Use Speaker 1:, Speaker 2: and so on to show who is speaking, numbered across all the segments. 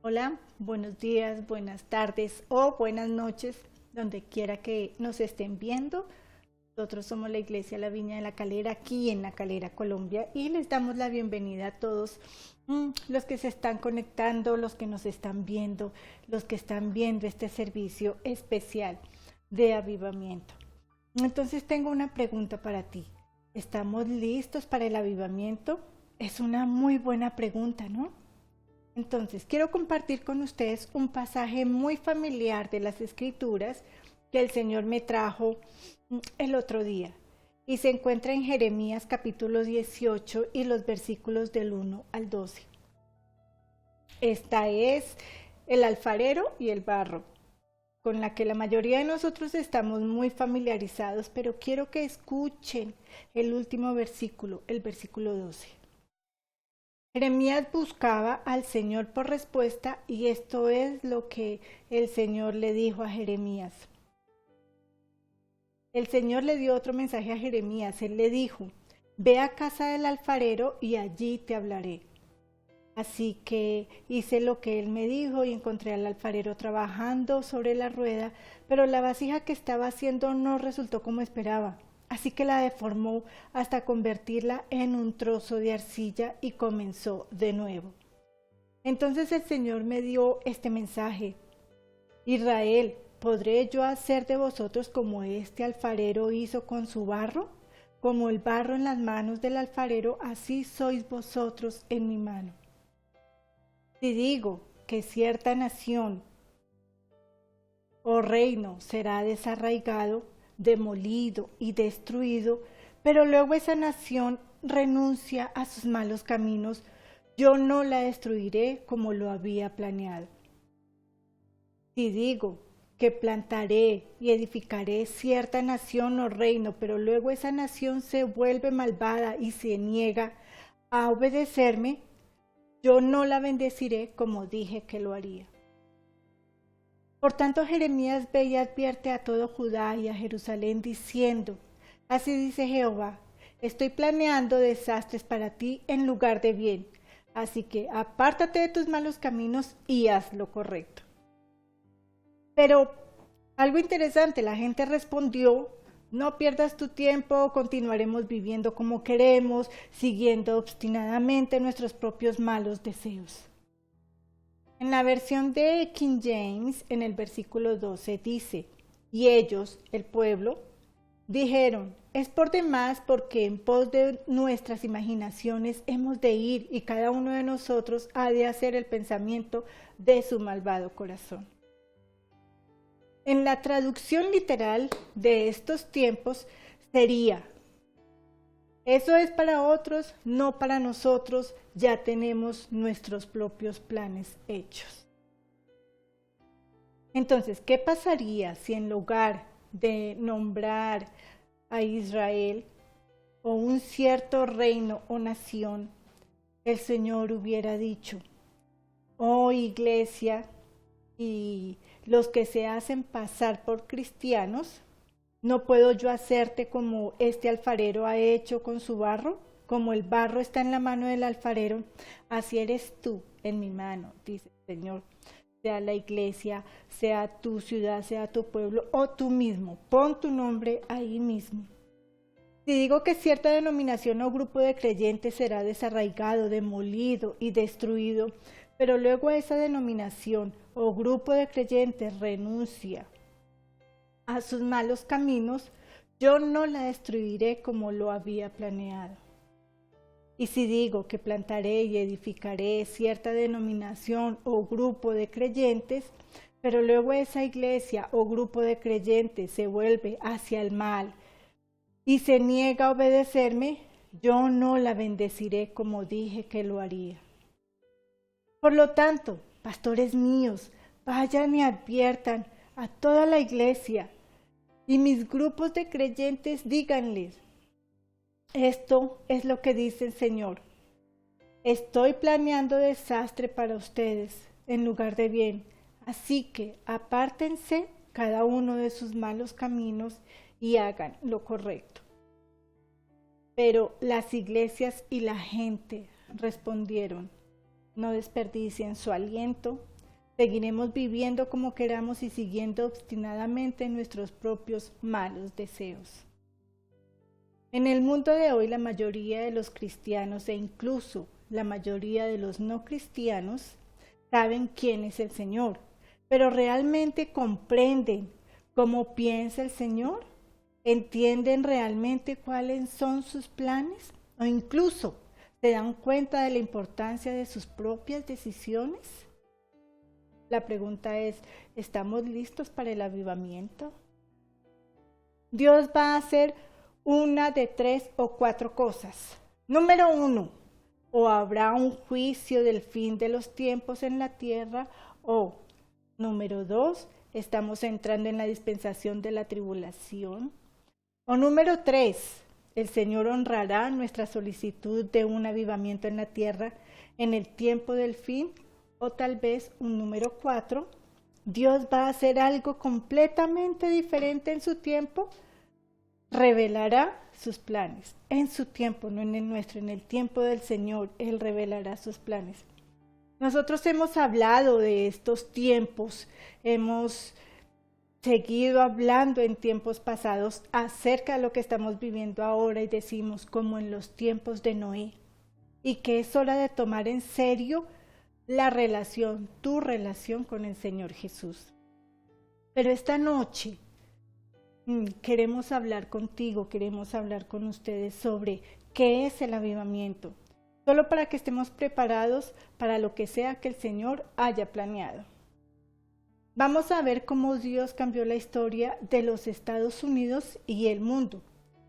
Speaker 1: Hola, buenos días, buenas tardes o buenas noches, donde quiera que nos estén viendo. Nosotros somos la Iglesia La Viña de la Calera, aquí en La Calera, Colombia, y les damos la bienvenida a todos los que se están conectando, los que nos están viendo, los que están viendo este servicio especial de avivamiento. Entonces tengo una pregunta para ti. ¿Estamos listos para el avivamiento? Es una muy buena pregunta, ¿no? Entonces, quiero compartir con ustedes un pasaje muy familiar de las Escrituras que el Señor me trajo el otro día. Y se encuentra en Jeremías capítulo 18 y los versículos del 1 al 12. Esta es el alfarero y el barro, con la que la mayoría de nosotros estamos muy familiarizados, pero quiero que escuchen el último versículo, el versículo 12. Jeremías buscaba al Señor por respuesta y esto es lo que el Señor le dijo a Jeremías. El Señor le dio otro mensaje a Jeremías. Él le dijo, ve a casa del alfarero y allí te hablaré. Así que hice lo que él me dijo y encontré al alfarero trabajando sobre la rueda, pero la vasija que estaba haciendo no resultó como esperaba. Así que la deformó hasta convertirla en un trozo de arcilla y comenzó de nuevo. Entonces el Señor me dio este mensaje. Israel, ¿podré yo hacer de vosotros como este alfarero hizo con su barro? Como el barro en las manos del alfarero, así sois vosotros en mi mano. Si digo que cierta nación o reino será desarraigado, demolido y destruido, pero luego esa nación renuncia a sus malos caminos, yo no la destruiré como lo había planeado. Si digo que plantaré y edificaré cierta nación o reino, pero luego esa nación se vuelve malvada y se niega a obedecerme, yo no la bendeciré como dije que lo haría. Por tanto, Jeremías ve y advierte a todo Judá y a Jerusalén diciendo, así dice Jehová, estoy planeando desastres para ti en lugar de bien, así que apártate de tus malos caminos y haz lo correcto. Pero algo interesante, la gente respondió, no pierdas tu tiempo, continuaremos viviendo como queremos, siguiendo obstinadamente nuestros propios malos deseos. En la versión de King James, en el versículo 12 dice, y ellos, el pueblo, dijeron, es por demás porque en pos de nuestras imaginaciones hemos de ir y cada uno de nosotros ha de hacer el pensamiento de su malvado corazón. En la traducción literal de estos tiempos sería, eso es para otros, no para nosotros, ya tenemos nuestros propios planes hechos. Entonces, ¿qué pasaría si en lugar de nombrar a Israel o un cierto reino o nación, el Señor hubiera dicho, oh iglesia y los que se hacen pasar por cristianos, ¿no puedo yo hacerte como este alfarero ha hecho con su barro? Como el barro está en la mano del alfarero, así eres tú en mi mano, dice el Señor. Sea la iglesia, sea tu ciudad, sea tu pueblo o tú mismo. Pon tu nombre ahí mismo. Si digo que cierta denominación o grupo de creyentes será desarraigado, demolido y destruido, pero luego esa denominación o grupo de creyentes renuncia a sus malos caminos, yo no la destruiré como lo había planeado. Y si digo que plantaré y edificaré cierta denominación o grupo de creyentes, pero luego esa iglesia o grupo de creyentes se vuelve hacia el mal y se niega a obedecerme, yo no la bendeciré como dije que lo haría. Por lo tanto, pastores míos, vayan y adviertan a toda la iglesia y mis grupos de creyentes díganles, esto es lo que dice el Señor. Estoy planeando desastre para ustedes en lugar de bien, así que apártense cada uno de sus malos caminos y hagan lo correcto. Pero las iglesias y la gente respondieron, no desperdicien su aliento, Seguiremos viviendo como queramos y siguiendo obstinadamente nuestros propios malos deseos. En el mundo de hoy, la mayoría de los cristianos e incluso la mayoría de los no cristianos saben quién es el Señor, pero ¿realmente comprenden cómo piensa el Señor? ¿Entienden realmente cuáles son sus planes? ¿O incluso se dan cuenta de la importancia de sus propias decisiones? La pregunta es, ¿estamos listos para el avivamiento? Dios va a hacer una de 3 o 4 cosas. Número 1, o habrá un juicio del fin de los tiempos en la tierra, o número 2, estamos entrando en la dispensación de la tribulación, o número 3, el Señor honrará nuestra solicitud de un avivamiento en la tierra en el tiempo del fin, o tal vez un número 4, Dios va a hacer algo completamente diferente en su tiempo, revelará sus planes en su tiempo, no en el nuestro, en el tiempo del Señor, Él revelará sus planes. Nosotros hemos hablado de estos tiempos, hemos seguido hablando en tiempos pasados acerca de lo que estamos viviendo ahora y decimos como en los tiempos de Noé, y que es hora de tomar en serio la relación, tu relación con el Señor Jesús. Pero esta noche queremos hablar contigo, queremos hablar con ustedes sobre qué es el avivamiento, solo para que estemos preparados para lo que sea que el Señor haya planeado. Vamos a ver cómo Dios cambió la historia de los Estados Unidos y el mundo.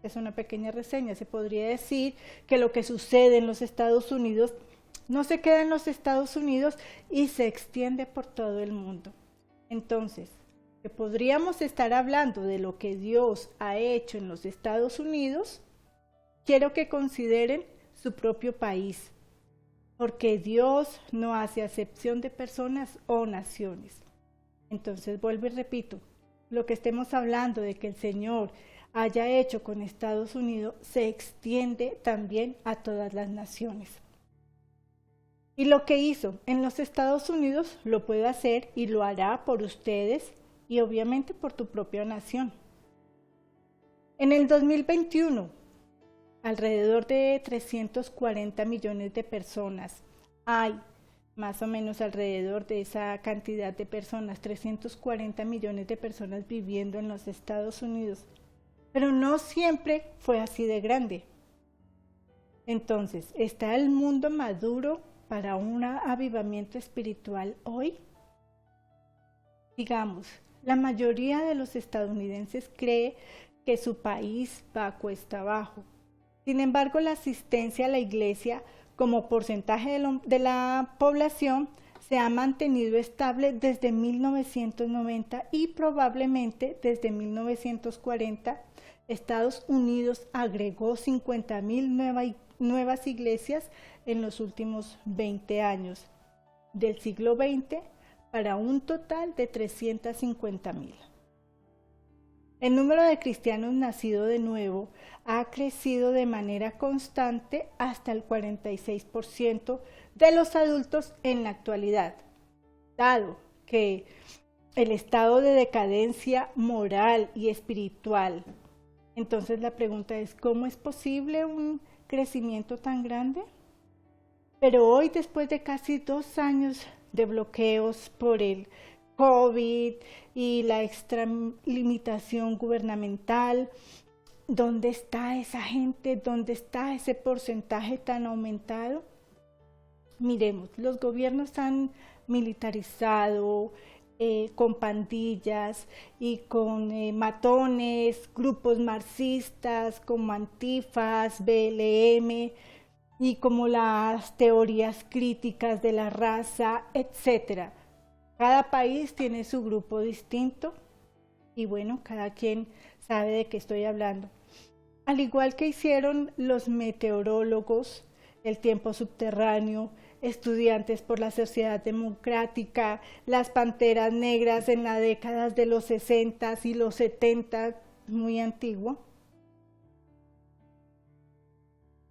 Speaker 1: Es una pequeña reseña, se podría decir que lo que sucede en los Estados Unidos no se queda en los Estados Unidos y se extiende por todo el mundo. Entonces, que podríamos estar hablando de lo que Dios ha hecho en los Estados Unidos, quiero que consideren su propio país, porque Dios no hace acepción de personas o naciones. Entonces, vuelvo y repito, lo que estemos hablando de que el Señor haya hecho con Estados Unidos se extiende también a todas las naciones. Y lo que hizo en los Estados Unidos lo puede hacer y lo hará por ustedes y obviamente por tu propia nación. En el 2021, alrededor de 340 millones de personas, hay más o menos alrededor de esa cantidad de personas, 340 millones de personas viviendo en los Estados Unidos, pero no siempre fue así de grande. Entonces, ¿está el mundo maduro para un avivamiento espiritual hoy? Digamos, la mayoría de los estadounidenses cree que su país va a cuesta abajo. Sin embargo, la asistencia a la iglesia como porcentaje de la población se ha mantenido estable desde 1990 y probablemente desde 1940 Estados Unidos agregó 50,000 nuevas iglesias en los últimos 20 años del siglo XX para un total de 350,000. El número de cristianos nacidos de nuevo ha crecido de manera constante hasta el 46% de los adultos en la actualidad, dado que el estado de decadencia moral y espiritual. Entonces la pregunta es, ¿cómo es posible un crecimiento tan grande? Pero hoy, después de casi 2 años de bloqueos por el COVID y la extralimitación gubernamental, ¿dónde está esa gente? ¿Dónde está ese porcentaje tan aumentado? Miremos, los gobiernos han militarizado con pandillas y con matones, grupos marxistas como Antifas, BLM y como las teorías críticas de la raza, etc. Cada país tiene su grupo distinto y bueno, cada quien sabe de qué estoy hablando. Al igual que hicieron los meteorólogos, el tiempo subterráneo, estudiantes por la sociedad democrática, las panteras negras en las décadas de los 60 y los 70, muy antiguo.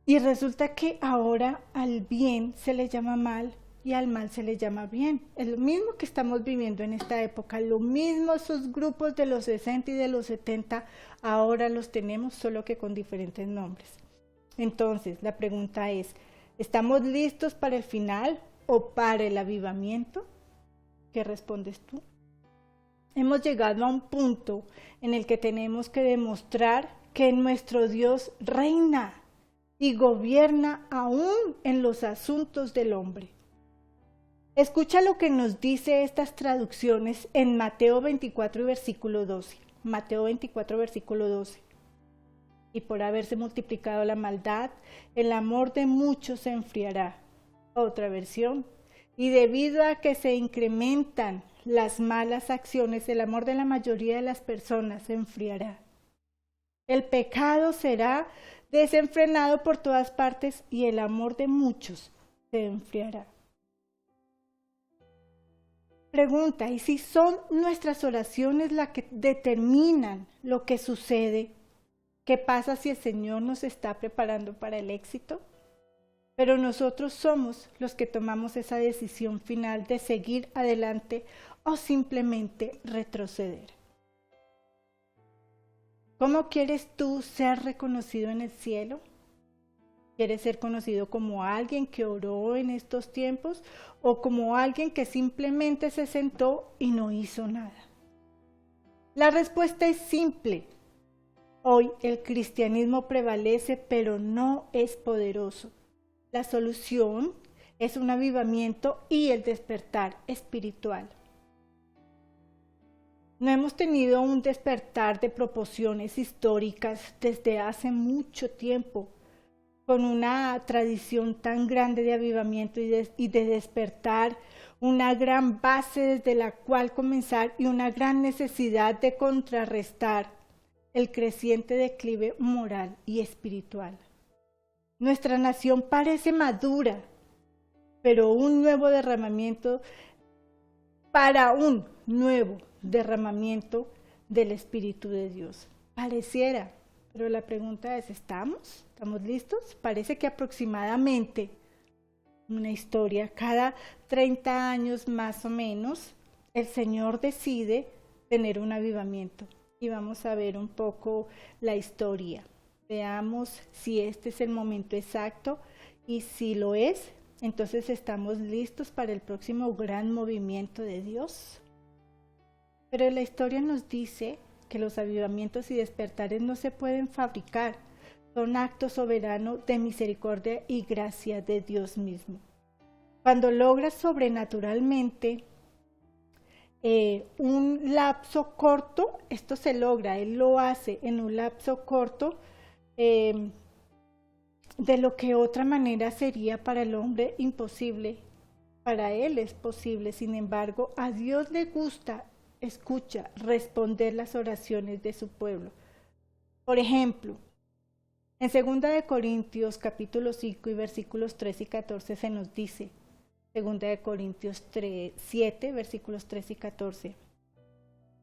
Speaker 1: Y resulta que ahora al bien se le llama mal y al mal se le llama bien. Es lo mismo que estamos viviendo en esta época, lo mismo esos grupos de los 60 y de los 70, ahora los tenemos solo que con diferentes nombres. Entonces, la pregunta es, ¿estamos listos para el final o para el avivamiento? ¿Qué respondes tú? Hemos llegado a un punto en el que tenemos que demostrar que nuestro Dios reina y gobierna aún en los asuntos del hombre. Escucha lo que nos dice estas traducciones en Mateo 24 y versículo 12. Mateo 24, versículo 12. Y por haberse multiplicado la maldad, el amor de muchos se enfriará. Otra versión. Y debido a que se incrementan las malas acciones, el amor de la mayoría de las personas se enfriará. El pecado será desenfrenado por todas partes y el amor de muchos se enfriará. Pregunta, ¿y si son nuestras oraciones las que determinan lo que sucede? ¿Qué pasa si el Señor nos está preparando para el éxito? Pero nosotros somos los que tomamos esa decisión final de seguir adelante o simplemente retroceder. ¿Cómo quieres tú ser reconocido en el cielo? ¿Quieres ser conocido como alguien que oró en estos tiempos o como alguien que simplemente se sentó y no hizo nada? La respuesta es simple. Hoy el cristianismo prevalece, pero no es poderoso. La solución es un avivamiento y el despertar espiritual. No hemos tenido un despertar de proporciones históricas desde hace mucho tiempo, con una tradición tan grande de avivamiento y de despertar, una gran base desde la cual comenzar y una gran necesidad de contrarrestar el creciente declive moral y espiritual. Nuestra nación parece madura, pero un nuevo derramamiento del Espíritu de Dios. Pareciera, pero la pregunta es, ¿estamos listos? Parece que aproximadamente una historia, cada 30 años más o menos, el Señor decide tener un avivamiento. Y vamos a ver un poco la historia. Veamos si este es el momento exacto y si lo es, entonces estamos listos para el próximo gran movimiento de Dios. Pero la historia nos dice que los avivamientos y despertares no se pueden fabricar, son actos soberanos de misericordia y gracia de Dios mismo. Cuando logras sobrenaturalmente un lapso corto, esto se logra, Él lo hace en un lapso corto, de lo que otra manera sería para el hombre imposible, para Él es posible. Sin embargo, a Dios le gusta, escucha, responder las oraciones de su pueblo. Por ejemplo, en 2 Corintios capítulo 5 y versículos 13 y 14 se nos dice, 2 Corintios 7, versículos 13 y 14.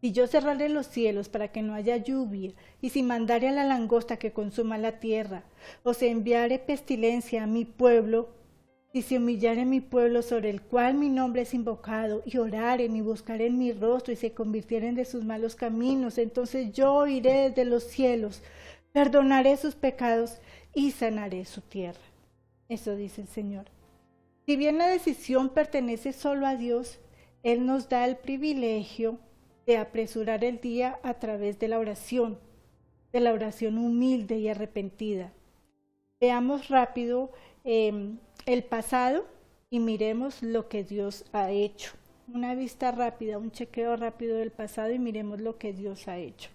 Speaker 1: Si yo cerrare los cielos para que no haya lluvia, y si mandare a la langosta que consuma la tierra, o se enviare pestilencia a mi pueblo, y se humillare mi pueblo sobre el cual mi nombre es invocado, y oraren y buscaren mi rostro, y se convirtieren de sus malos caminos, entonces yo iré desde los cielos, perdonaré sus pecados y sanaré su tierra. Eso dice el Señor. Si bien la decisión pertenece solo a Dios, Él nos da el privilegio de apresurar el día a través de la oración humilde y arrepentida. Veamos rápido el pasado y miremos lo que Dios ha hecho. Una vista rápida, un chequeo rápido del pasado y miremos lo que Dios ha hecho.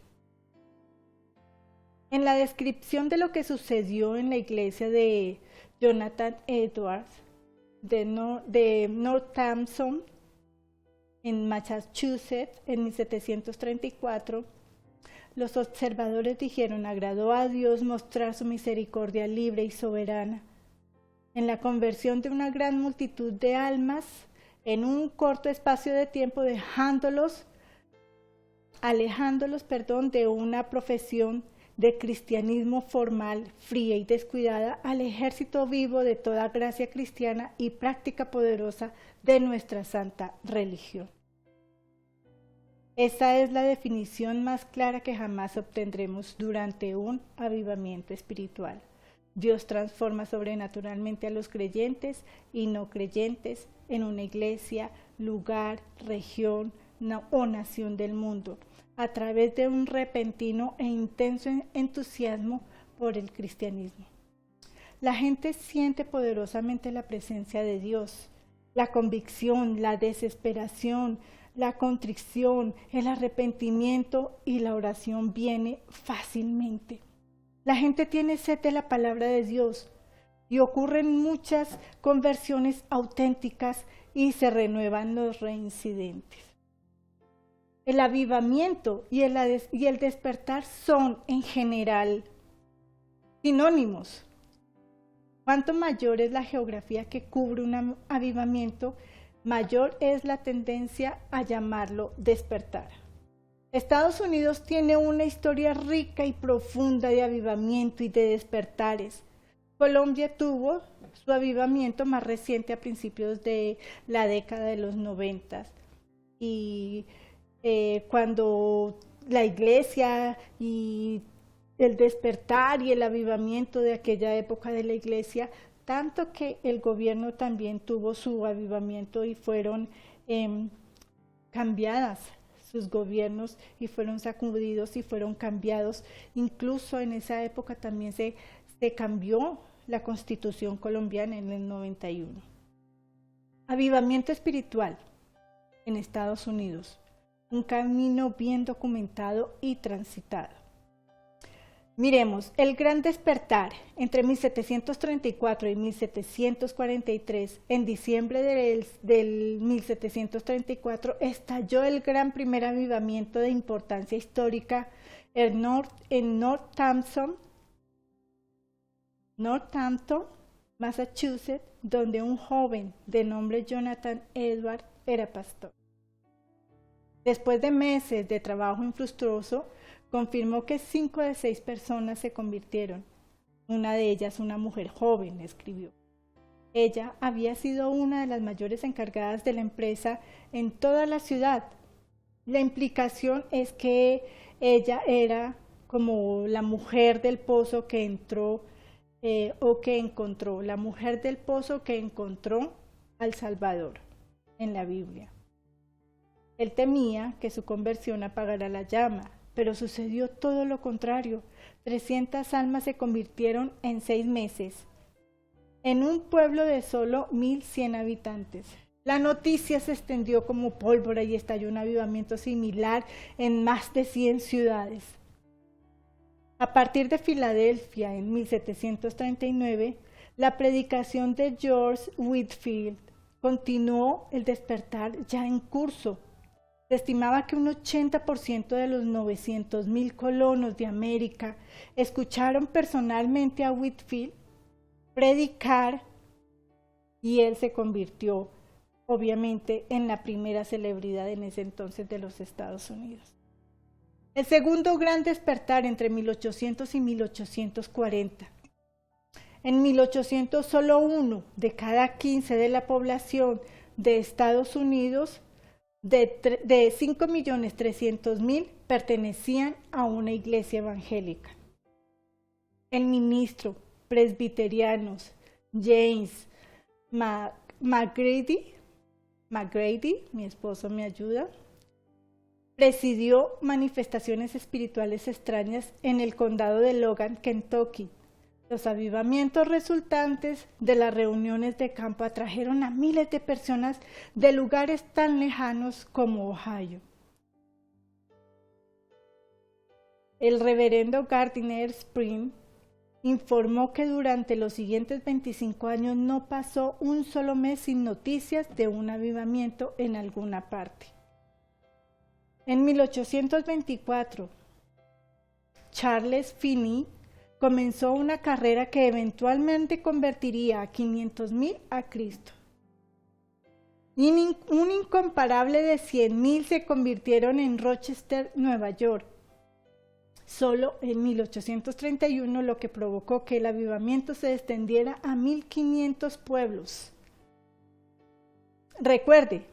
Speaker 1: En la descripción de lo que sucedió en la iglesia de Jonathan Edwards, de Northampton, en Massachusetts, en 1734, los observadores dijeron, agradó a Dios mostrar su misericordia libre y soberana en la conversión de una gran multitud de almas en un corto espacio de tiempo, alejándolos de una profesión de cristianismo formal, fría y descuidada al ejército vivo de toda gracia cristiana y práctica poderosa de nuestra santa religión. Esa es la definición más clara que jamás obtendremos durante un avivamiento espiritual. Dios transforma sobrenaturalmente a los creyentes y no creyentes en una iglesia, lugar, región o nación del mundo, a través de un repentino e intenso entusiasmo por el cristianismo. La gente siente poderosamente la presencia de Dios, la convicción, la desesperación, la contrición, el arrepentimiento y la oración viene fácilmente. La gente tiene sed de la palabra de Dios y ocurren muchas conversiones auténticas y se renuevan los reincidentes. El avivamiento y el despertar son, en general, sinónimos. Cuanto mayor es la geografía que cubre un avivamiento, mayor es la tendencia a llamarlo despertar. Estados Unidos tiene una historia rica y profunda de avivamiento y de despertares. Colombia tuvo su avivamiento más reciente a principios de la década de los 90 y cuando la iglesia y el despertar y el avivamiento de aquella época de la iglesia, tanto que el gobierno también tuvo su avivamiento y fueron cambiadas sus gobiernos y fueron sacudidos y fueron cambiados. Incluso en esa época también se cambió la Constitución colombiana en el 91. Avivamiento espiritual en Estados Unidos, un camino bien documentado y transitado. Miremos, el gran despertar entre 1734 y 1743, en diciembre del 1734, estalló el gran primer avivamiento de importancia histórica en Northampton, Massachusetts, donde un joven de nombre Jonathan Edwards era pastor. Después de meses de trabajo infructuoso, confirmó que 5 de 6 personas se convirtieron. Una de ellas, una mujer joven, escribió. Ella había sido una de las mayores encargadas de la empresa en toda la ciudad. La implicación es que ella era como la mujer del pozo que entró la mujer del pozo que encontró al Salvador en la Biblia. Él temía que su conversión apagara la llama, pero sucedió todo lo contrario. 300 almas se convirtieron en 6 meses, en un pueblo de solo 1,100 habitantes. La noticia se extendió como pólvora y estalló un avivamiento similar en más de 100 ciudades. A partir de Filadelfia, en 1739, la predicación de George Whitefield continuó el despertar ya en curso. Se estimaba que un 80% de los 900,000 colonos de América escucharon personalmente a Whitefield predicar y él se convirtió, obviamente, en la primera celebridad en ese entonces de los Estados Unidos. El segundo gran despertar entre 1800 y 1840. En 1800, solo 1 de cada 15 de la población de Estados Unidos de 5.300.000 pertenecían a una iglesia evangélica. El ministro presbiterianos James McGrady, mi esposo me ayuda, presidió manifestaciones espirituales extrañas en el condado de Logan, Kentucky. Los avivamientos resultantes de las reuniones de campo atrajeron a miles de personas de lugares tan lejanos como Ohio. El reverendo Gardiner Spring informó que durante los siguientes 25 años no pasó un solo mes sin noticias de un avivamiento en alguna parte. En 1824, Charles Finney comenzó una carrera que eventualmente convertiría a 500,000 a Cristo. Un incomparable de 100,000 se convirtieron en Rochester, Nueva York. solo en 1831, lo que provocó que el avivamiento se extendiera a 1500 pueblos. Recuerde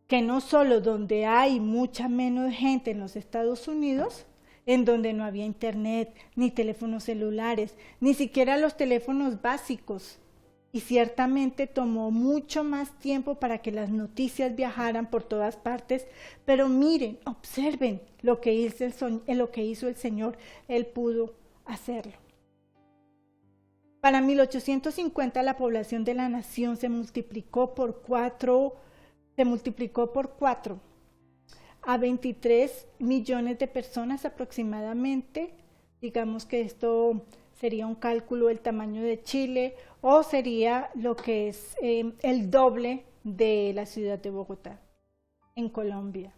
Speaker 1: que no solo donde hay mucha menos gente en los Estados Unidos, en donde no había internet, ni teléfonos celulares, ni siquiera los teléfonos básicos, y ciertamente tomó mucho más tiempo para que las noticias viajaran por todas partes, pero miren, observen lo que hizo el Señor, Él pudo hacerlo. Para 1850 la población de la nación se multiplicó por 4 a 23 millones de personas aproximadamente. Digamos que esto sería un cálculo del tamaño de Chile o sería lo que es el doble de la ciudad de Bogotá, en Colombia.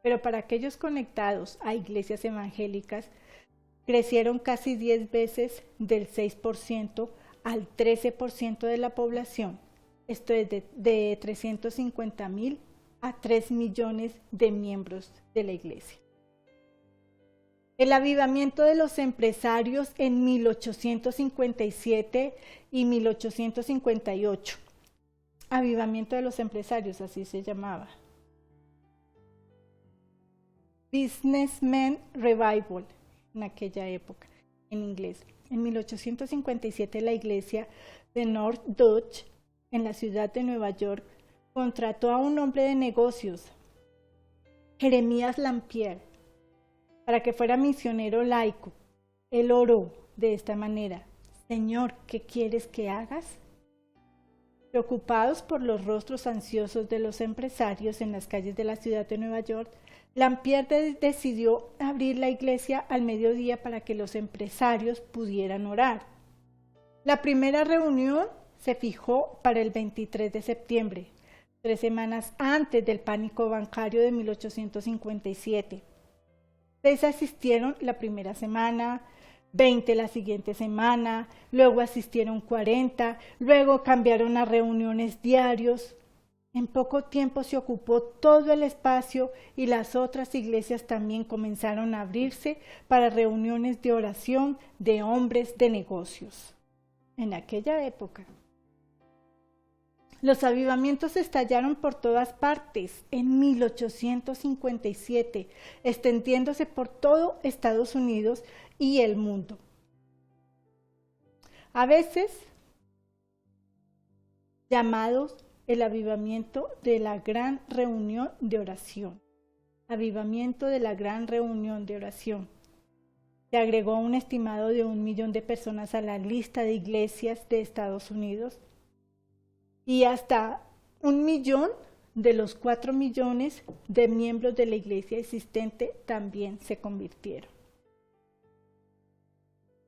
Speaker 1: Pero para aquellos conectados a iglesias evangélicas, crecieron casi 10 veces del 6% al 13% de la población. Esto es de 350,000 a 3 millones de miembros de la iglesia. El avivamiento de los empresarios en 1857 y 1858. Avivamiento de los empresarios, así se llamaba. Businessmen Revival, en aquella época, en inglés. En 1857 la iglesia de North Dutch, en la ciudad de Nueva York, contrató a un hombre de negocios, Jeremías Lampier, para que fuera misionero laico. Él oró de esta manera: Señor, ¿qué quieres que hagas? Preocupados por los rostros ansiosos de los empresarios en las calles de la ciudad de Nueva York, Lampier decidió abrir la iglesia al mediodía para que los empresarios pudieran orar. La primera reunión se fijó para el 23 de septiembre, 3 semanas antes del pánico bancario de 1857. 6 asistieron la primera semana, 20 la siguiente semana, luego asistieron 40, luego cambiaron a reuniones diarios. En poco tiempo se ocupó todo el espacio y las otras iglesias también comenzaron a abrirse para reuniones de oración de hombres de negocios. En aquella época, los avivamientos estallaron por todas partes en 1857, extendiéndose por todo Estados Unidos y el mundo. A veces llamados el avivamiento de la gran reunión de oración. Avivamiento de la gran reunión de oración. Se agregó un estimado de 1 millón de personas a la lista de iglesias de Estados Unidos y hasta 1 millón de los 4 millones de miembros de la iglesia existente también se convirtieron.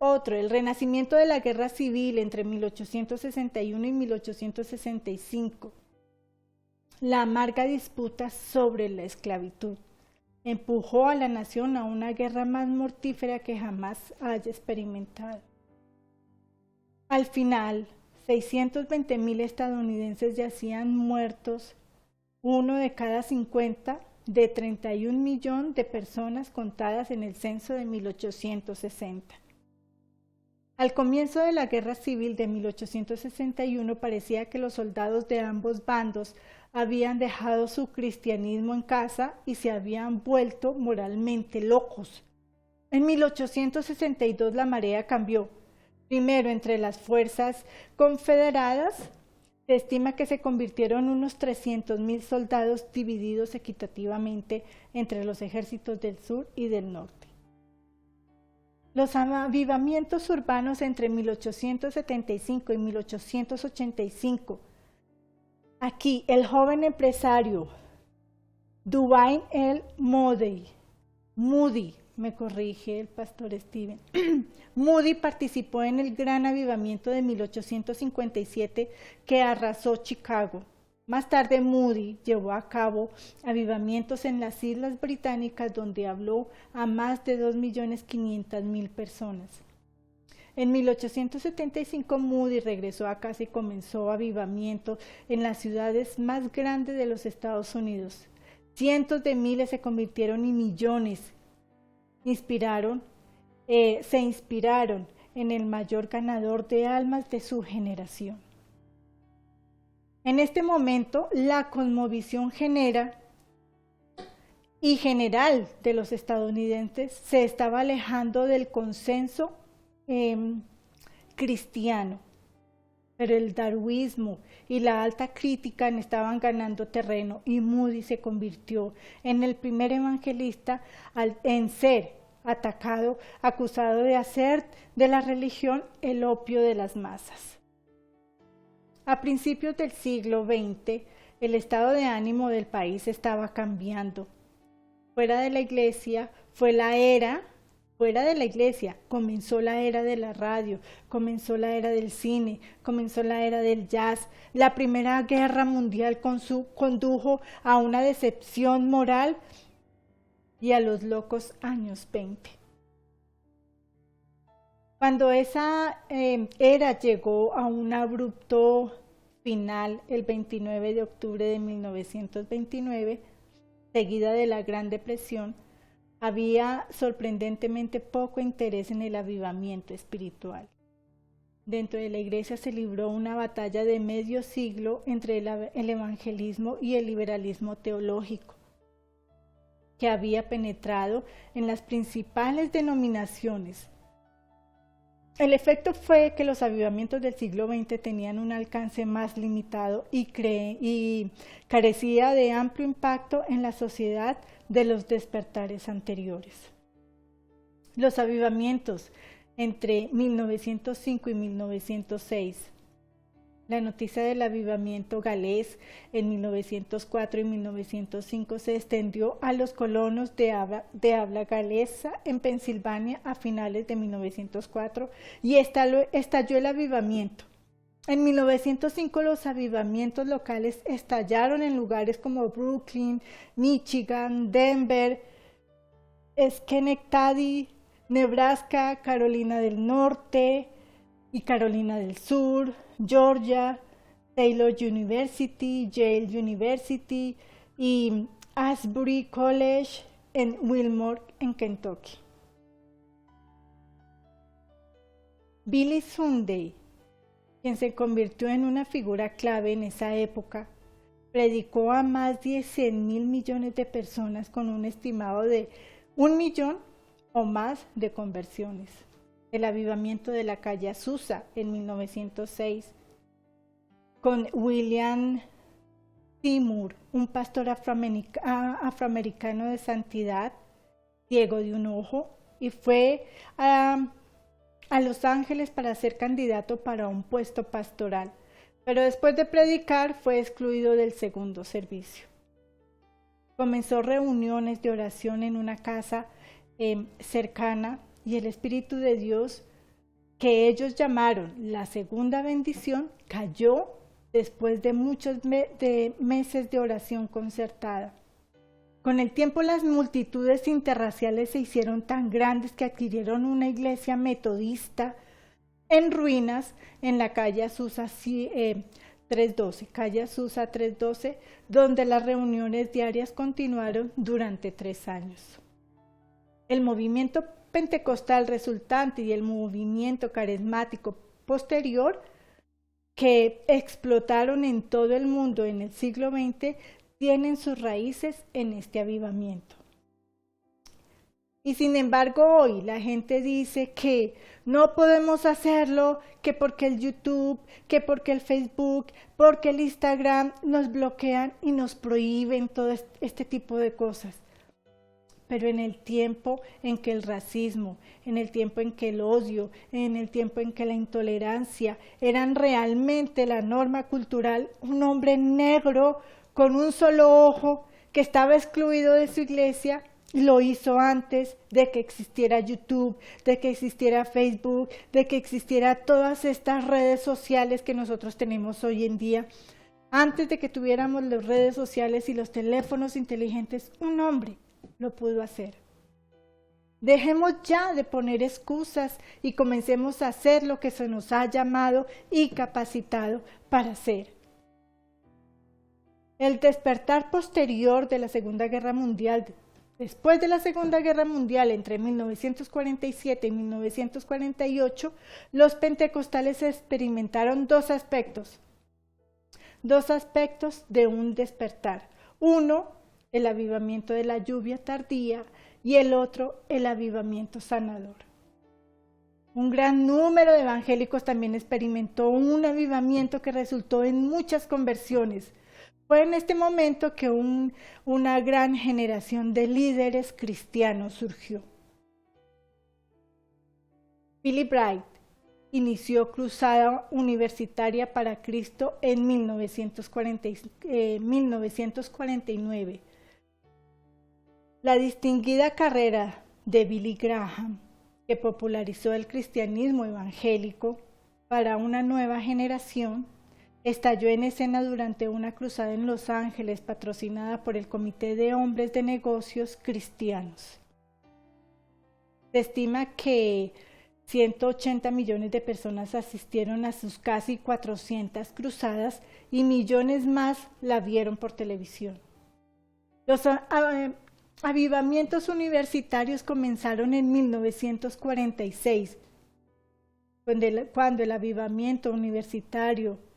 Speaker 1: Otro, el renacimiento de la guerra civil entre 1861 y 1865. La amarga disputa sobre la esclavitud empujó a la nación a una guerra más mortífera que jamás haya experimentado. Al final, 620,000 estadounidenses yacían muertos, 1 de cada 50 de 31 millones de personas contadas en el censo de 1860. Al comienzo de la Guerra Civil de 1861 parecía que los soldados de ambos bandos habían dejado su cristianismo en casa y se habían vuelto moralmente locos. En 1862 la marea cambió. Primero, entre las fuerzas confederadas, se estima que se convirtieron unos 300,000 soldados divididos equitativamente entre los ejércitos del sur y del norte. Los avivamientos urbanos entre 1875 y 1885. Aquí, el joven empresario Dwayne L. Moody, me corrige el pastor Steven, Moody participó en el gran avivamiento de 1857 que arrasó Chicago. Más tarde, Moody llevó a cabo avivamientos en las Islas Británicas donde habló a más de 2.500.000 personas. En 1875, Moody regresó a casa y comenzó avivamiento en las ciudades más grandes de los Estados Unidos. Cientos de miles se convirtieron en millones. se inspiraron en el mayor ganador de almas de su generación. En este momento, la cosmovisión general de los estadounidenses se estaba alejando del consenso cristiano, pero el darwinismo y la alta crítica estaban ganando terreno y Moody se convirtió en el primer evangelista en ser atacado, acusado de hacer de la religión el opio de las masas. A principios del siglo XX, el estado de ánimo del país estaba cambiando. Fuera de la iglesia comenzó la era de la radio, comenzó la era del cine, comenzó la era del jazz. La Primera Guerra Mundial condujo a una decepción moral y a los locos años 20. Cuando esa era llegó a un abrupto final el 29 de octubre de 1929, seguida de la Gran Depresión, había sorprendentemente poco interés en el avivamiento espiritual. Dentro de la iglesia se libró una batalla de medio siglo entre el evangelismo y el liberalismo teológico, que había penetrado en las principales denominaciones. El efecto fue que los avivamientos del siglo XX tenían un alcance más limitado y carecía de amplio impacto en la sociedad de los despertares anteriores. Los avivamientos entre 1905 y 1906, la noticia del avivamiento galés en 1904 y 1905 se extendió a los colonos de habla galesa en Pensilvania a finales de 1904 y estalló el avivamiento. En 1905 los avivamientos locales estallaron en lugares como Brooklyn, Michigan, Denver, Schenectady, Nebraska, Carolina del Norte y Carolina del Sur, Georgia, Taylor University, Yale University y Asbury College en Wilmore, en Kentucky. Billy Sunday, quien se convirtió en una figura clave en esa época, predicó a más de 100.000 millones de personas con un estimado de 1 millón o más de conversiones. El avivamiento de la calle Azusa en 1906, con William Seymour, un pastor afroamericano de santidad, ciego de un ojo, y fue a Los Ángeles para ser candidato para un puesto pastoral, pero después de predicar fue excluido del segundo servicio. Comenzó reuniones de oración en una casa cercana y el Espíritu de Dios, que ellos llamaron la segunda bendición, cayó después de muchos meses de oración concertada. Con el tiempo las multitudes interraciales se hicieron tan grandes que adquirieron una iglesia metodista en ruinas en la calle Azusa 312, donde las reuniones diarias continuaron durante 3 años. El movimiento pentecostal resultante y el movimiento carismático posterior, que explotaron en todo el mundo en el siglo XX, tienen sus raíces en este avivamiento. Y sin embargo hoy la gente dice que no podemos hacerlo, que porque el YouTube, que porque el Facebook, porque el Instagram nos bloquean y nos prohíben todo este tipo de cosas. Pero en el tiempo en que el racismo, en el tiempo en que el odio, en el tiempo en que la intolerancia eran realmente la norma cultural, un hombre negro con un solo ojo que estaba excluido de su iglesia, lo hizo antes de que existiera YouTube, de que existiera Facebook, de que existiera todas estas redes sociales que nosotros tenemos hoy en día. Antes de que tuviéramos las redes sociales y los teléfonos inteligentes, un hombre lo pudo hacer. Dejemos ya de poner excusas y comencemos a hacer lo que se nos ha llamado y capacitado para hacer. El despertar posterior de la Segunda Guerra Mundial Después de la Segunda Guerra Mundial, entre 1947 y 1948, los pentecostales experimentaron dos aspectos de un despertar. Uno, el avivamiento de la lluvia tardía, y el otro, el avivamiento sanador. Un gran número de evangélicos también experimentó un avivamiento que resultó en muchas conversiones. Fue en este momento que una gran generación de líderes cristianos surgió. Billy Bright inició Cruzada Universitaria para Cristo en 1949. La distinguida carrera de Billy Graham, que popularizó el cristianismo evangélico para una nueva generación, estalló en escena durante una cruzada en Los Ángeles patrocinada por el Comité de Hombres de Negocios Cristianos. Se estima que 180 millones de personas asistieron a sus casi 400 cruzadas y millones más la vieron por televisión. Los avivamientos universitarios comenzaron en 1946, cuando el avivamiento universitario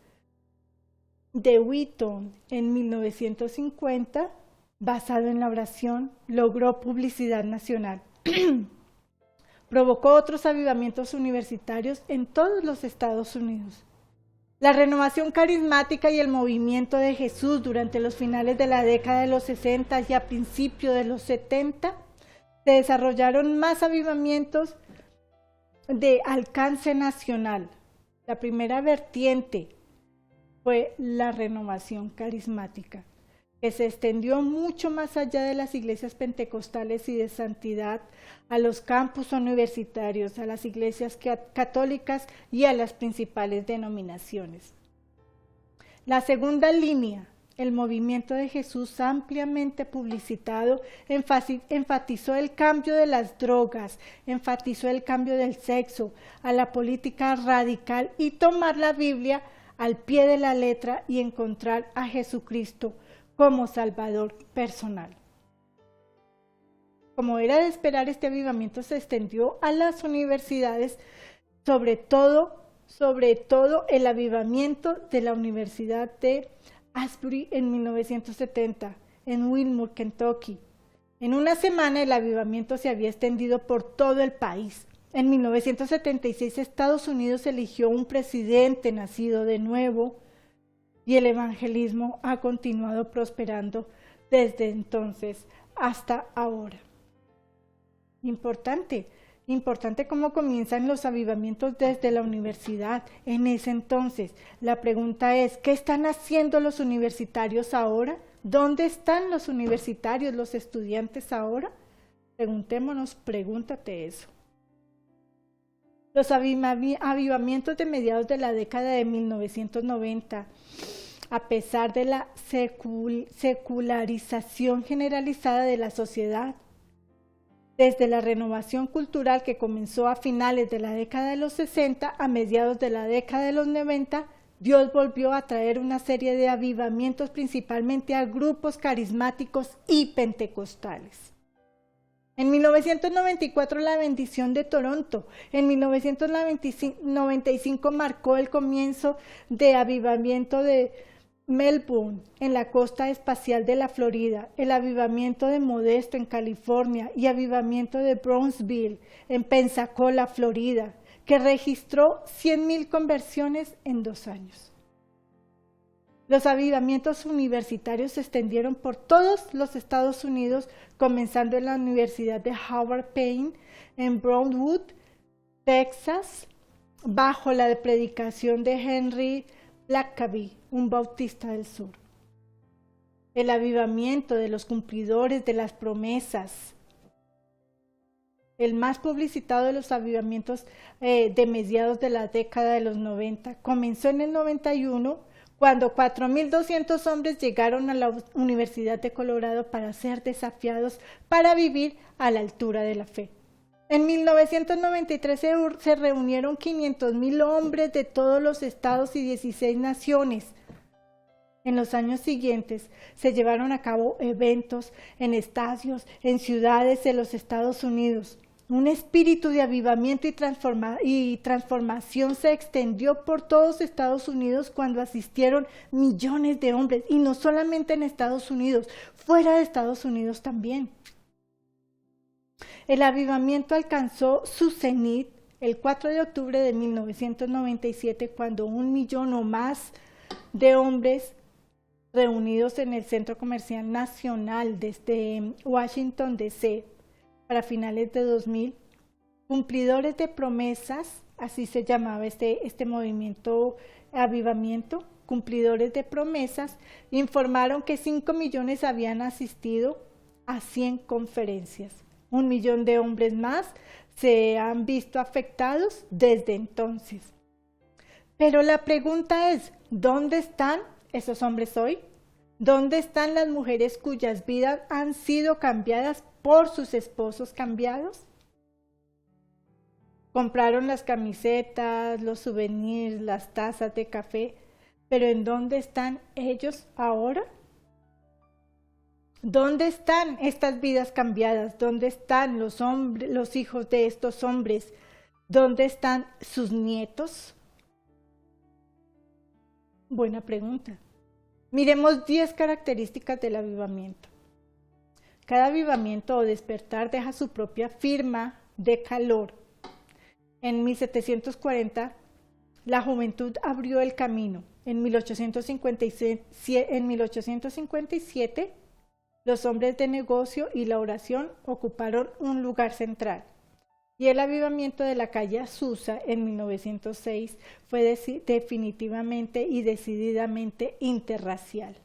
Speaker 1: de Wheaton en 1950, basado en la oración, logró publicidad nacional. Provocó otros avivamientos universitarios en todos los Estados Unidos. La renovación carismática y el movimiento de Jesús durante los finales de la década de los 60 y a principios de los 70 se desarrollaron más avivamientos de alcance nacional. La primera vertiente fue la renovación carismática, que se extendió mucho más allá de las iglesias pentecostales y de santidad, a los campus universitarios, a las iglesias católicas y a las principales denominaciones. La segunda línea, el movimiento de Jesús ampliamente publicitado, enfatizó el cambio de las drogas, enfatizó el cambio del sexo, a la política radical y tomar la Biblia al pie de la letra y encontrar a Jesucristo como Salvador personal. Como era de esperar, este avivamiento se extendió a las universidades, sobre todo el avivamiento de la Universidad de Asbury en 1970, en Wilmore, Kentucky. En una semana el avivamiento se había extendido por todo el país. En 1976 Estados Unidos eligió un presidente nacido de nuevo y el evangelismo ha continuado prosperando desde entonces hasta ahora. Importante cómo comienzan los avivamientos desde la universidad. En ese entonces, la pregunta es, ¿qué están haciendo los universitarios ahora? ¿Dónde están los universitarios, los estudiantes ahora? Preguntémonos, pregúntate eso. Los avivamientos de mediados de la década de 1990, a pesar de la secularización generalizada de la sociedad, desde la renovación cultural que comenzó a finales de la década de los 60 a mediados de la década de los 90, Dios volvió a traer una serie de avivamientos principalmente a grupos carismáticos y pentecostales. En 1994 la bendición de Toronto, en 1995 marcó el comienzo de avivamiento de Melbourne, en la costa espacial de la Florida, el avivamiento de Modesto en California y avivamiento de Brownsville en Pensacola, Florida, que registró 100,000 conversiones en 2 años. Los avivamientos universitarios se extendieron por todos los Estados Unidos, comenzando en la Universidad de Howard Payne en Brownwood, Texas, bajo la predicación de Henry Blackaby, un bautista del sur. El avivamiento de los cumplidores de las promesas. El más publicitado de los avivamientos de mediados de la década de los 90 comenzó en el 91, cuando 4,200 hombres llegaron a la Universidad de Colorado para ser desafiados para vivir a la altura de la fe. En 1993 se reunieron 500,000 hombres de todos los estados y 16 naciones En los años siguientes se llevaron a cabo eventos en estadios, en ciudades de los Estados Unidos. Un espíritu de avivamiento y transformación se extendió por todos Estados Unidos cuando asistieron millones de hombres, y no solamente en Estados Unidos, fuera de Estados Unidos también. El avivamiento alcanzó su cenit el 4 de octubre de 1997, cuando 1 millón o más de hombres reunidos en el Centro Comercial Nacional desde Washington, D.C., para finales de 2000, cumplidores de promesas, así se llamaba este movimiento avivamiento, cumplidores de promesas, informaron que 5 millones habían asistido a 100 conferencias. 1 millón de hombres más se han visto afectados desde entonces. Pero la pregunta es, ¿dónde están esos hombres hoy? ¿Dónde están las mujeres cuyas vidas han sido cambiadas por sus esposos cambiados? Compraron las camisetas, los souvenirs, las tazas de café, pero ¿en dónde están ellos ahora? ¿Dónde están estas vidas cambiadas? ¿Dónde están los hijos de estos hombres? ¿Dónde están sus nietos? Buena pregunta. Miremos 10 características del avivamiento. Cada avivamiento o despertar deja su propia firma de calor. En 1740, la juventud abrió el camino. En 1857, los hombres de negocio y la oración ocuparon un lugar central. Y el avivamiento de la calle Azusa en 1906 fue definitivamente y decididamente interracial.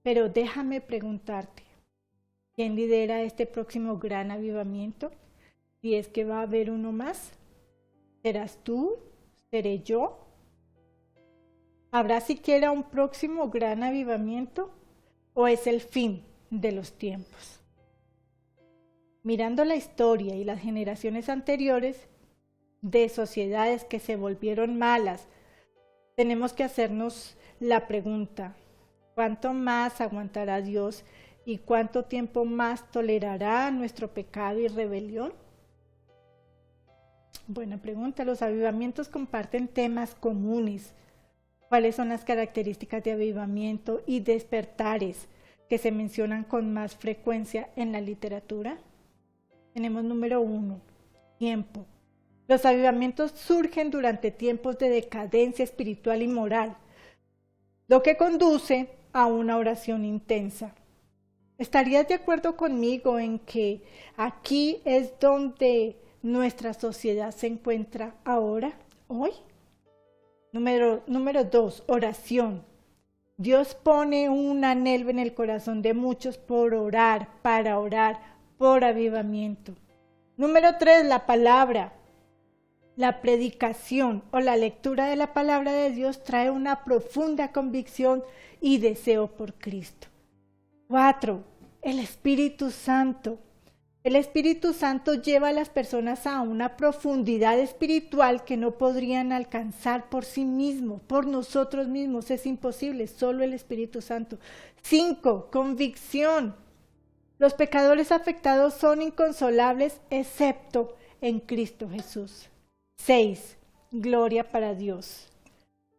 Speaker 1: Pero déjame preguntarte, ¿quién lidera este próximo gran avivamiento? Si es que va a haber uno más, ¿serás tú? ¿Seré yo? ¿Habrá siquiera un próximo gran avivamiento? ¿O es el fin de los tiempos? Mirando la historia y las generaciones anteriores de sociedades que se volvieron malas, tenemos que hacernos la pregunta, ¿cuánto más aguantará Dios y cuánto tiempo más tolerará nuestro pecado y rebelión? Buena pregunta. Los avivamientos comparten temas comunes. ¿Cuáles son las características de avivamiento y despertares que se mencionan con más frecuencia en la literatura? Tenemos número 1, tiempo. Los avivamientos surgen durante tiempos de decadencia espiritual y moral, lo que conduce a una oración intensa. ¿Estarías de acuerdo conmigo en que aquí es donde nuestra sociedad se encuentra ahora, hoy? Número 2, oración. Dios pone un anhelo en el corazón de muchos por orar, para orar, por avivamiento. Número 3, la palabra. La predicación o la lectura de la palabra de Dios trae una profunda convicción y deseo por Cristo. 4, el Espíritu Santo. El Espíritu Santo lleva a las personas a una profundidad espiritual que no podrían alcanzar por sí mismos, por nosotros mismos. Es imposible, solo el Espíritu Santo. 5, convicción. Los pecadores afectados son inconsolables excepto en Cristo Jesús. 6, gloria para Dios.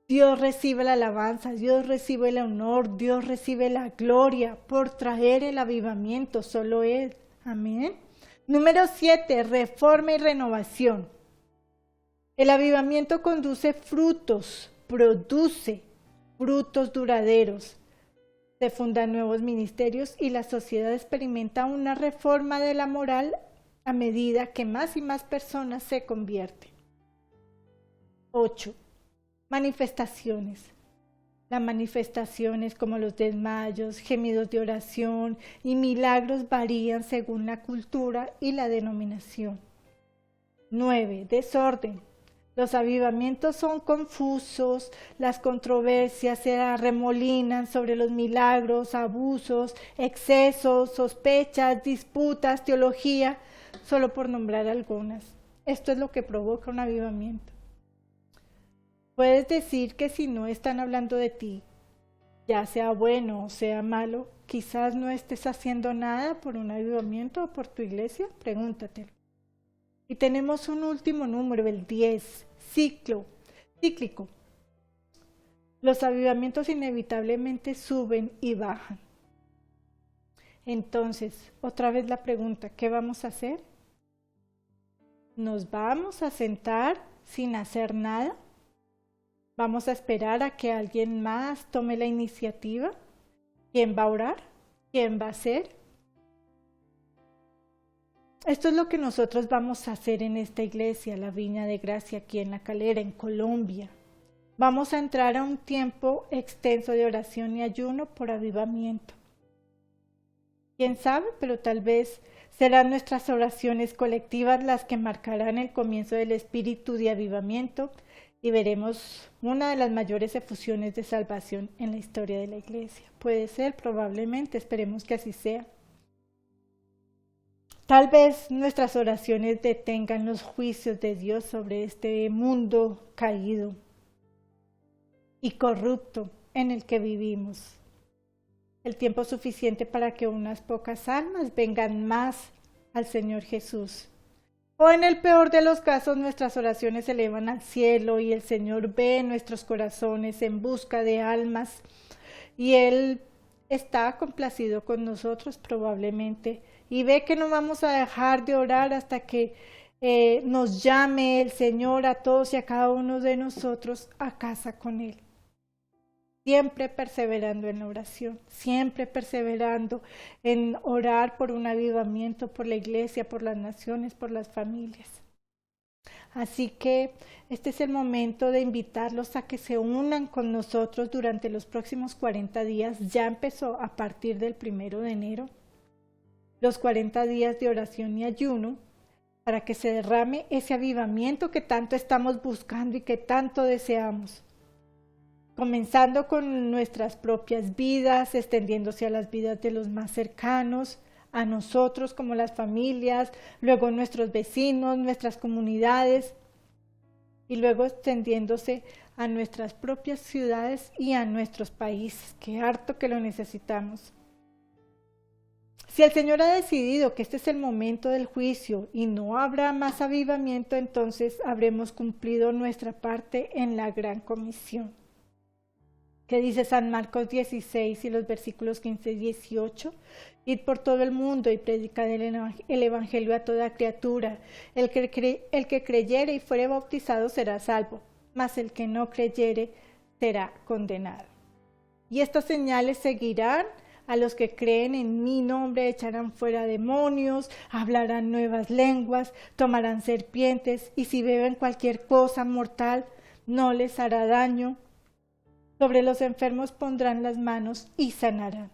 Speaker 1: Dios recibe la alabanza, Dios recibe el honor, Dios recibe la gloria por traer el avivamiento, solo Él. Amén. Número 7, reforma y renovación. El avivamiento produce frutos duraderos. Se fundan nuevos ministerios y la sociedad experimenta una reforma de la moral a medida que más y más personas se convierten. 8, manifestaciones. Las manifestaciones como los desmayos, gemidos de oración y milagros varían según la cultura y la denominación. 9, desorden. Los avivamientos son confusos, las controversias se arremolinan sobre los milagros, abusos, excesos, sospechas, disputas, teología, solo por nombrar algunas. Esto es lo que provoca un avivamiento. Puedes decir que si no están hablando de ti, ya sea bueno o sea malo, quizás no estés haciendo nada por un avivamiento o por tu iglesia. Pregúntatelo. Y tenemos un último número, el 10, cíclico. Los avivamientos inevitablemente suben y bajan. Entonces, otra vez la pregunta, ¿qué vamos a hacer? ¿Nos vamos a sentar sin hacer nada? ¿Vamos a esperar a que alguien más tome la iniciativa? ¿Quién va a orar? ¿Quién va a hacer? Esto es lo que nosotros vamos a hacer en esta iglesia, la Viña de Gracia, aquí en La Calera, en Colombia. Vamos a entrar a un tiempo extenso de oración y ayuno por avivamiento. ¿Quién sabe? Pero tal vez serán nuestras oraciones colectivas las que marcarán el comienzo del espíritu de avivamiento y veremos una de las mayores efusiones de salvación en la historia de la iglesia. Puede ser, probablemente, esperemos que así sea. Tal vez nuestras oraciones detengan los juicios de Dios sobre este mundo caído y corrupto en el que vivimos. El tiempo suficiente para que unas pocas almas vengan más al Señor Jesús. O en el peor de los casos, nuestras oraciones se elevan al cielo y el Señor ve nuestros corazones en busca de almas y Él está complacido con nosotros probablemente y ve que no vamos a dejar de orar hasta que nos llame el Señor a todos y a cada uno de nosotros a casa con Él. Siempre perseverando en la oración, siempre perseverando en orar por un avivamiento, por la iglesia, por las naciones, por las familias. Así que este es el momento de invitarlos a que se unan con nosotros durante los próximos 40 días. Ya empezó a partir del 1 de enero, los 40 días de oración y ayuno, para que se derrame ese avivamiento que tanto estamos buscando y que tanto deseamos. Comenzando con nuestras propias vidas, extendiéndose a las vidas de los más cercanos, a nosotros como las familias, luego nuestros vecinos, nuestras comunidades, y luego extendiéndose a nuestras propias ciudades y a nuestros países, que harto que lo necesitamos. Si el Señor ha decidido que este es el momento del juicio y no habrá más avivamiento, entonces habremos cumplido nuestra parte en la gran comisión. Que dice San Marcos 16 y los versículos 15 y 18, id por todo el mundo y predicad el evangelio a toda criatura. El que creyere y fuere bautizado será salvo, mas el que no creyere será condenado. Y estas señales seguirán a los que creen en mi nombre, echarán fuera demonios, hablarán nuevas lenguas, tomarán serpientes, y si beben cualquier cosa mortal, no les hará daño. Sobre los enfermos pondrán las manos y sanarán.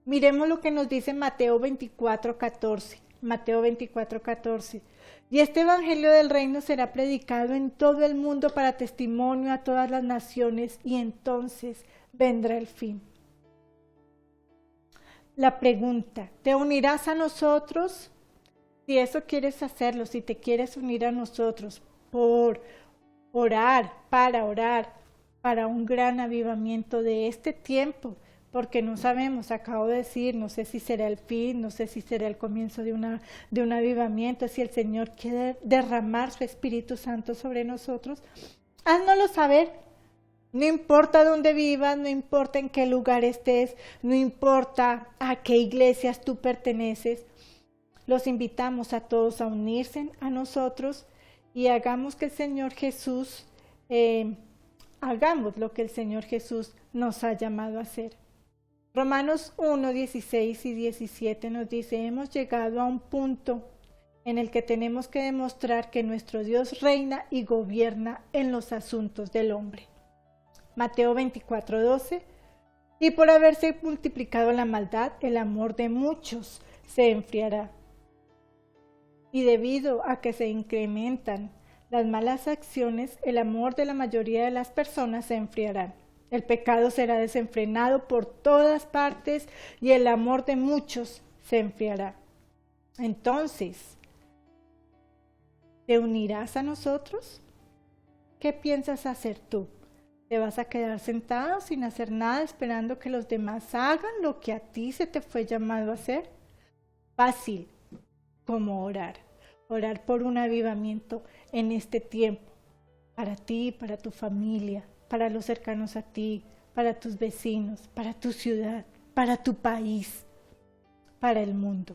Speaker 1: Miremos lo que nos dice Mateo 24:14. Mateo 24:14. Y este evangelio del reino será predicado en todo el mundo para testimonio a todas las naciones, y entonces vendrá el fin. La pregunta, ¿te unirás a nosotros? Si eso quieres hacerlo, si te quieres unir a nosotros por orar, para un gran avivamiento de este tiempo, porque no sabemos, acabo de decir, no sé si será el fin, no sé si será el comienzo de un avivamiento, si el Señor quiere derramar su Espíritu Santo sobre nosotros, háznoslo saber. No importa dónde vivas, no importa en qué lugar estés, no importa a qué iglesias tú perteneces, los invitamos a todos a unirse a nosotros y hagamos que el Señor Jesús hagamos lo que el Señor Jesús nos ha llamado a hacer. Romanos 1, 16 y 17 nos dice, hemos llegado a un punto en el que tenemos que demostrar que nuestro Dios reina y gobierna en los asuntos del hombre. Mateo 24, 12, y por haberse multiplicado la maldad, el amor de muchos se enfriará. Y debido a que se incrementan las malas acciones, el amor de la mayoría de las personas se enfriará. El pecado será desenfrenado por todas partes y el amor de muchos se enfriará. Entonces, ¿te unirás a nosotros? ¿qué piensas hacer tú? ¿Te vas a quedar sentado sin hacer nada esperando que los demás hagan lo que a ti se te fue llamado a hacer? Fácil como orar. Orar por un avivamiento en este tiempo. Para ti, para tu familia, para los cercanos a ti, para tus vecinos, para tu ciudad, para tu país, para el mundo.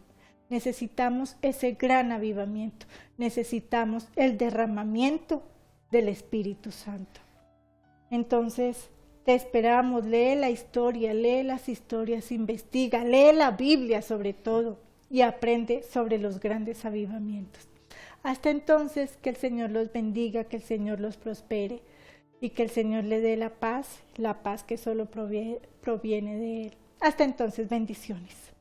Speaker 1: Necesitamos ese gran avivamiento. Necesitamos el derramamiento del Espíritu Santo. Entonces, te esperamos, lee la historia, lee las historias, investiga, lee la Biblia sobre todo y aprende sobre los grandes avivamientos. Hasta entonces, que el Señor los bendiga, que el Señor los prospere y que el Señor le dé la paz que solo proviene de Él. Hasta entonces, bendiciones.